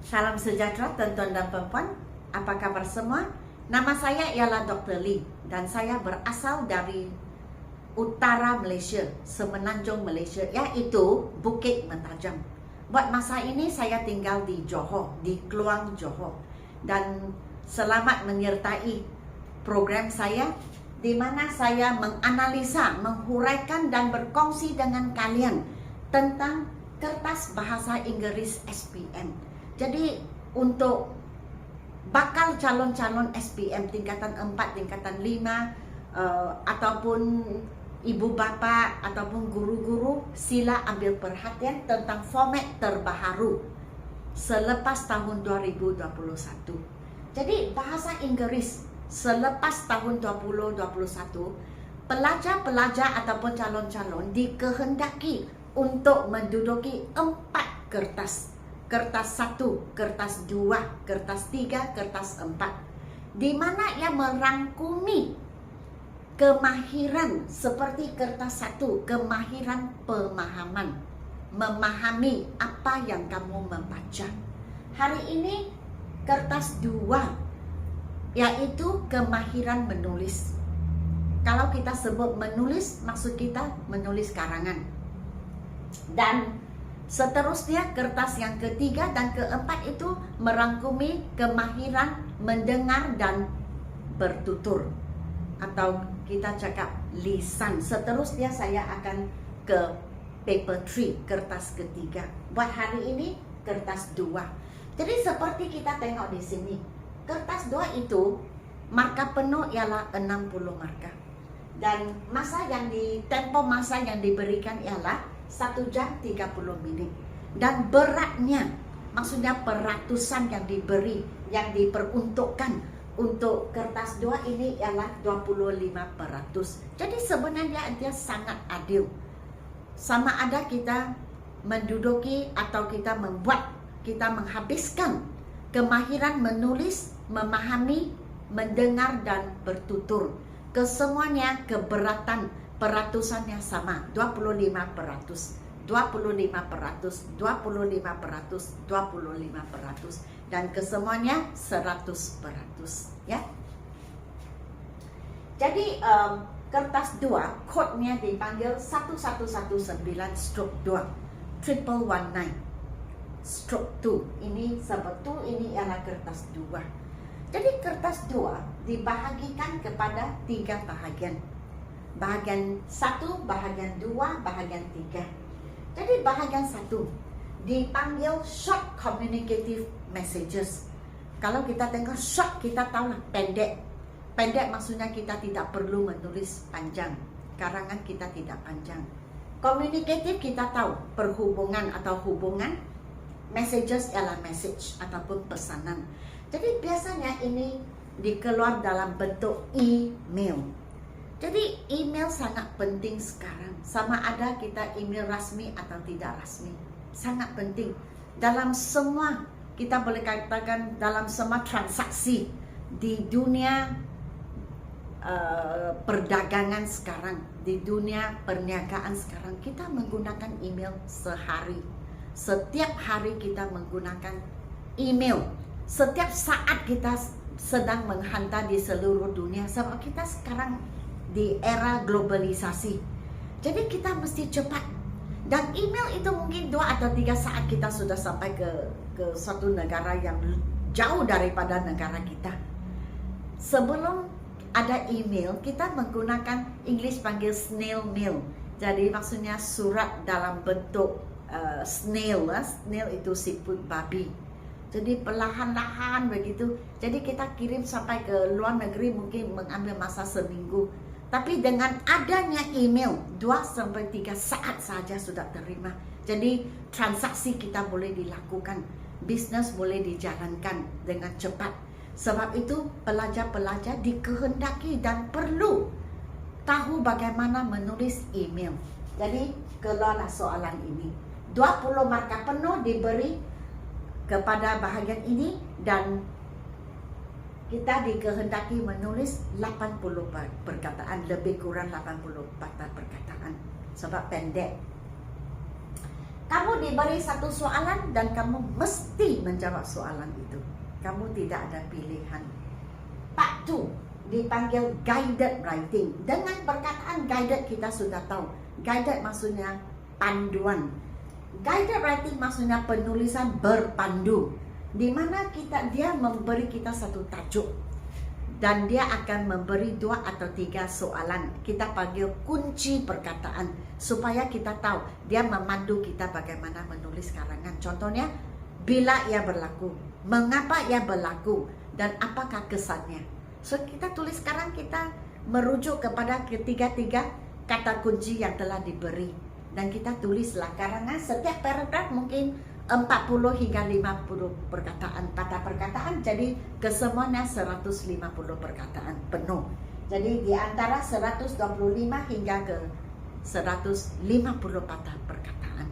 Salam sejahtera tuan-tuan dan puan-puan. Apa kabar semua? Nama saya ialah Dr. Lee dan saya berasal dari utara Malaysia, Semenanjung Malaysia, iaitu Bukit Mentajam. Buat masa ini saya tinggal di Johor, di Kluang Johor. Dan selamat menyertai program saya di mana saya menganalisa, menghuraikan dan berkongsi dengan kalian tentang kertas bahasa Inggeris SPM. Jadi untuk bakal calon-calon SPM tingkatan 4, tingkatan 5 ataupun ibu bapa ataupun guru-guru, sila ambil perhatian tentang format terbaru selepas tahun 2021. Jadi bahasa Inggeris selepas tahun 2021, pelajar-pelajar ataupun calon-calon dikehendaki untuk menduduki 4 kertas. Kertas 1, kertas 2, kertas 3, kertas 4. Di mana ia merangkumi kemahiran seperti kertas 1, kemahiran pemahaman. Memahami apa yang kamu membaca. Hari ini kertas 2, yaitu kemahiran menulis. Kalau kita sebut menulis, maksud kita menulis karangan. Dan seterusnya kertas yang ketiga dan keempat itu merangkumi kemahiran mendengar dan bertutur, atau kita cakap lisan. Seterusnya saya akan ke paper 3, kertas ketiga. Buat hari ini kertas 2. Jadi seperti kita tengok di sini, kertas 2 itu markah penuh ialah 60 markah. Dan tempo masa yang diberikan ialah 1 jam 30 minit. Dan beratnya, maksudnya peratusan yang diberi, yang diperuntukkan untuk kertas 2 ini ialah 25%. Jadi sebenarnya dia sangat adil. Sama ada kita menduduki atau kita menghabiskan kemahiran menulis, memahami, mendengar dan bertutur. Kesemuanya keberatan peratusannya sama, 25%, 25%, 25%, 25%, dan kesemuanya 100%, ya. Jadi kertas 2, kodenya dipanggil 1119/2, 1119/2. Ini sebetulnya ini ialah kertas 2. Jadi kertas 2 dibahagikan kepada 3 bahagian. Bahagian 1, bahagian 2, bahagian 3. Jadi bahagian 1 dipanggil short communicative messages. Kalau kita tengok short, kita tahu lah pendek. Pendek maksudnya kita tidak perlu menulis panjang. Karangan kita tidak panjang. Communicative kita tahu perhubungan atau hubungan. Messages ialah message ataupun pesanan. Jadi biasanya ini dikeluar dalam bentuk email. Jadi email sangat penting sekarang. Sama ada kita email rasmi atau tidak rasmi. Sangat penting. Dalam semua, kita boleh katakan dalam semua transaksi di dunia perdagangan sekarang, di dunia perniagaan sekarang, kita menggunakan email sehari. Setiap hari kita menggunakan email. Setiap saat kita sedang menghantar di seluruh dunia. Sebab kita sekarang di era globalisasi. Jadi kita mesti cepat. Dan email itu mungkin 2 atau 3 saat kita sudah sampai ke suatu negara yang jauh daripada negara kita. Sebelum ada email, kita menggunakan English panggil snail mail. Jadi maksudnya surat dalam bentuk snail. Snail itu siput babi. Jadi perlahan-lahan begitu. Jadi kita kirim sampai ke luar negeri mungkin mengambil masa seminggu. Tapi dengan adanya email, 2-3 saat saja sudah terima. Jadi transaksi kita boleh dilakukan, bisnes boleh dijalankan dengan cepat. Sebab itu pelajar-pelajar dikehendaki dan perlu tahu bagaimana menulis email. Jadi keluarlah soalan ini. 20 markah penuh diberi kepada bahagian ini dan kita dikehendaki menulis 80 perkataan, lebih kurang 80 patah perkataan sebab pendek. Kamu diberi satu soalan dan kamu mesti menjawab soalan itu. Kamu tidak ada pilihan. Part 2 dipanggil guided writing. Dengan perkataan guided kita sudah tahu. Guided maksudnya panduan. Guided writing maksudnya penulisan berpandu, di mana dia memberi kita satu tajuk dan dia akan memberi 2 atau 3 soalan. Kita panggil kunci perkataan supaya kita tahu dia memandu kita bagaimana menulis karangan. Contohnya, bila ia berlaku, mengapa ia berlaku, dan apakah kesannya. So kita tulis sekarang, kita merujuk kepada ketiga-tiga kata kunci yang telah diberi, dan kita tulislah karangan. Setiap paragraf mungkin 40 hingga 50 perkataan, kata perkataan, jadi kesemuanya 150 perkataan penuh. Jadi di antara 125 hingga ke 150 patah perkataan.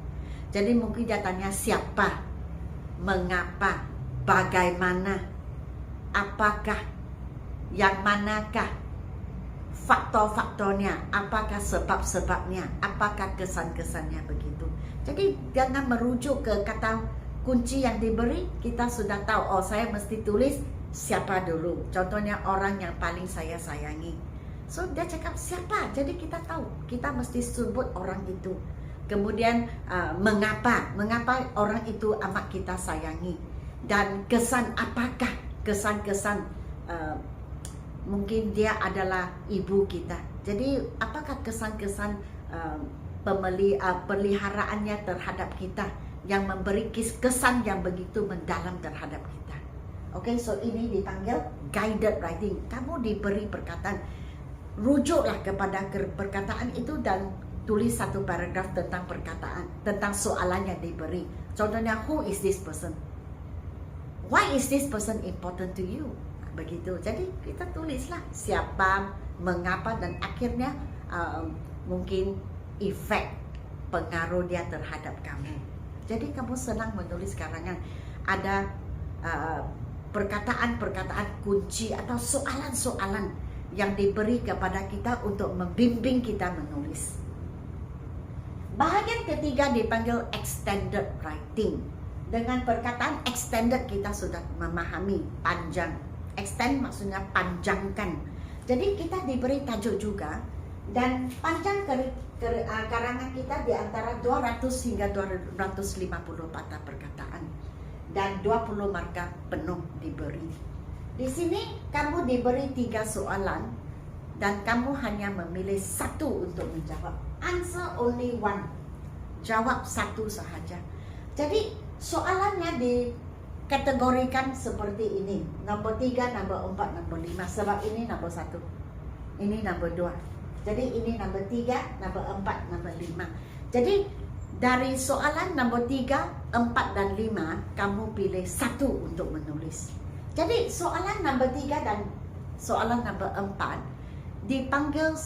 Jadi mungkin dia tanya siapa, mengapa, bagaimana, apakah, yang manakah, faktor-faktornya, apakah sebab-sebabnya, apakah kesan-kesannya, begitu. Jadi jangan merujuk ke kata kunci yang diberi. Kita sudah tahu, oh saya mesti tulis siapa dulu. Contohnya orang yang paling saya sayangi. So dia cakap siapa, jadi kita tahu kita mesti sebut orang itu. Kemudian mengapa orang itu amat kita sayangi. Dan kesan apakah, kesan-kesan mungkin dia adalah ibu kita. Jadi apakah kesan-kesan perliharaannya terhadap kita yang memberi kesan yang begitu mendalam terhadap kita. Okay, so ini dipanggil guided writing. Kamu diberi perkataan, rujuklah kepada perkataan itu dan tulis satu paragraf tentang perkataan, tentang soalan yang diberi. Contohnya, who is this person? Why is this person important to you? Begitu. Jadi kita tulislah siapa, mengapa, dan akhirnya mungkin efek pengaruh dia terhadap kamu. Jadi kamu senang menulis karangan. Ada perkataan-perkataan kunci atau soalan-soalan yang diberi kepada kita untuk membimbing kita menulis. Bahagian ketiga dipanggil extended writing. Dengan perkataan extended kita sudah memahami panjang. Extend maksudnya panjangkan. Jadi kita diberi tajuk juga, dan panjang karangan kita di antara 200 hingga 250 patah perkataan, dan 20 markah penuh diberi. Di sini kamu diberi 3 soalan dan kamu hanya memilih satu untuk menjawab. Answer only one. Jawab satu sahaja. Jadi soalannya dikategorikan seperti ini. Nombor 3, nombor 4, nombor 5. Sebab ini nombor 1. Ini nombor 2. Jadi ini nombor 3, nombor 4, nombor 5. Jadi dari soalan nombor 3, 4 dan 5, kamu pilih satu untuk menulis. Jadi soalan nombor 3 dan soalan nombor 4 dipanggil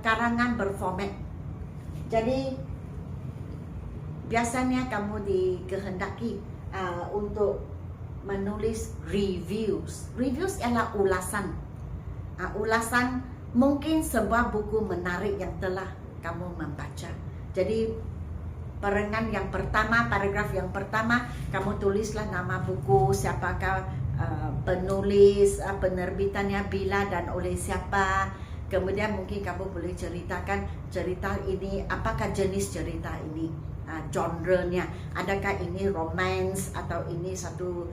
karangan berformat. Jadi biasanya kamu dikehendaki untuk menulis reviews. Reviews ialah ulasan. Ulasan mungkin sebuah buku menarik yang telah kamu membaca. Jadi perengan yang pertama, paragraf yang pertama, kamu tulislah nama buku, siapakah penulis, penerbitannya, bila dan oleh siapa. Kemudian mungkin kamu boleh ceritakan cerita ini, apakah jenis cerita ini, genre-nya, adakah ini romance, atau ini satu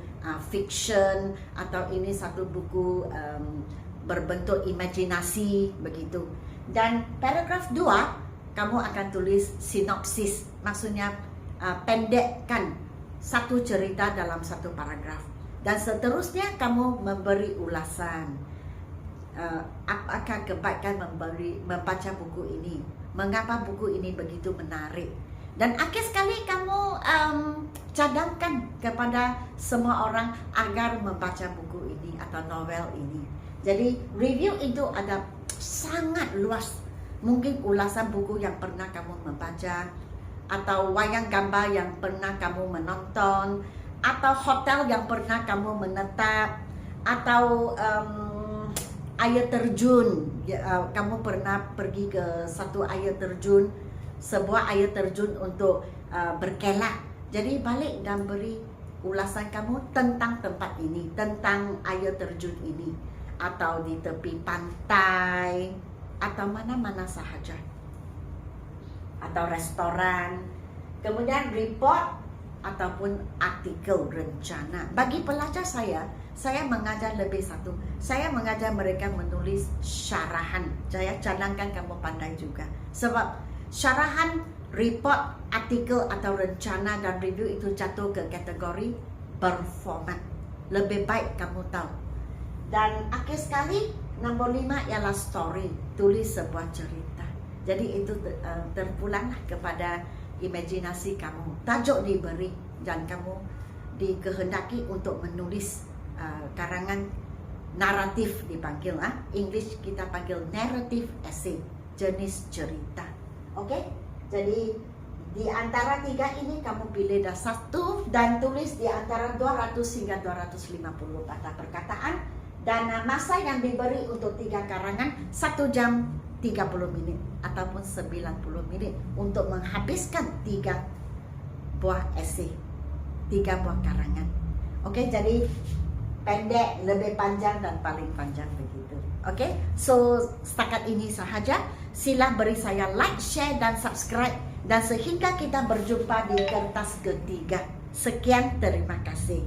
fiction, atau ini satu buku berbentuk imajinasi, begitu. Dan paragraf 2 kamu akan tulis sinopsis, maksudnya pendekkan satu cerita dalam satu paragraf. Dan seterusnya kamu memberi ulasan. Apakah kebaikan membaca buku ini? Mengapa buku ini begitu menarik? Dan akhir sekali kamu cadangkan kepada semua orang agar membaca buku ini atau novel ini. Jadi review itu ada sangat luas. Mungkin ulasan buku yang pernah kamu membaca, atau wayang gambar yang pernah kamu menonton, atau hotel yang pernah kamu menetap, atau air terjun. Kamu pernah pergi ke satu air terjun, sebuah air terjun untuk berkelak. Jadi balik dan beri ulasan kamu tentang tempat ini, tentang air terjun ini, atau di tepi pantai, atau mana-mana sahaja, atau restoran. Kemudian report ataupun artikel rencana. Bagi pelajar saya mengajar lebih satu. Saya mengajar mereka menulis syarahan. Saya cadangkan kamu pandai juga. Sebab syarahan, report, artikel atau rencana dan review itu jatuh ke kategori berformat. Lebih baik kamu tahu. Dan akhir sekali, nombor 5 ialah story. Tulis sebuah cerita. Jadi itu terpulanglah kepada imajinasi kamu. Tajuk diberi dan kamu dikehendaki untuk menulis karangan naratif dipanggil. English kita panggil narrative essay, jenis cerita. Okey? Jadi di antara 3 ini kamu pilih dah satu dan tulis di antara 200 hingga 250 kata perkataan, dan masa yang diberi untuk 3 karangan 1 jam 30 minit ataupun 90 minit untuk menghabiskan 3 buah esei, 3 buah karangan. Okey, jadi pendek, lebih panjang dan paling panjang begitu. Okey, so setakat ini sahaja. Sila beri saya like, share dan subscribe, dan sehingga kita berjumpa di kertas ketiga. Sekian, terima kasih.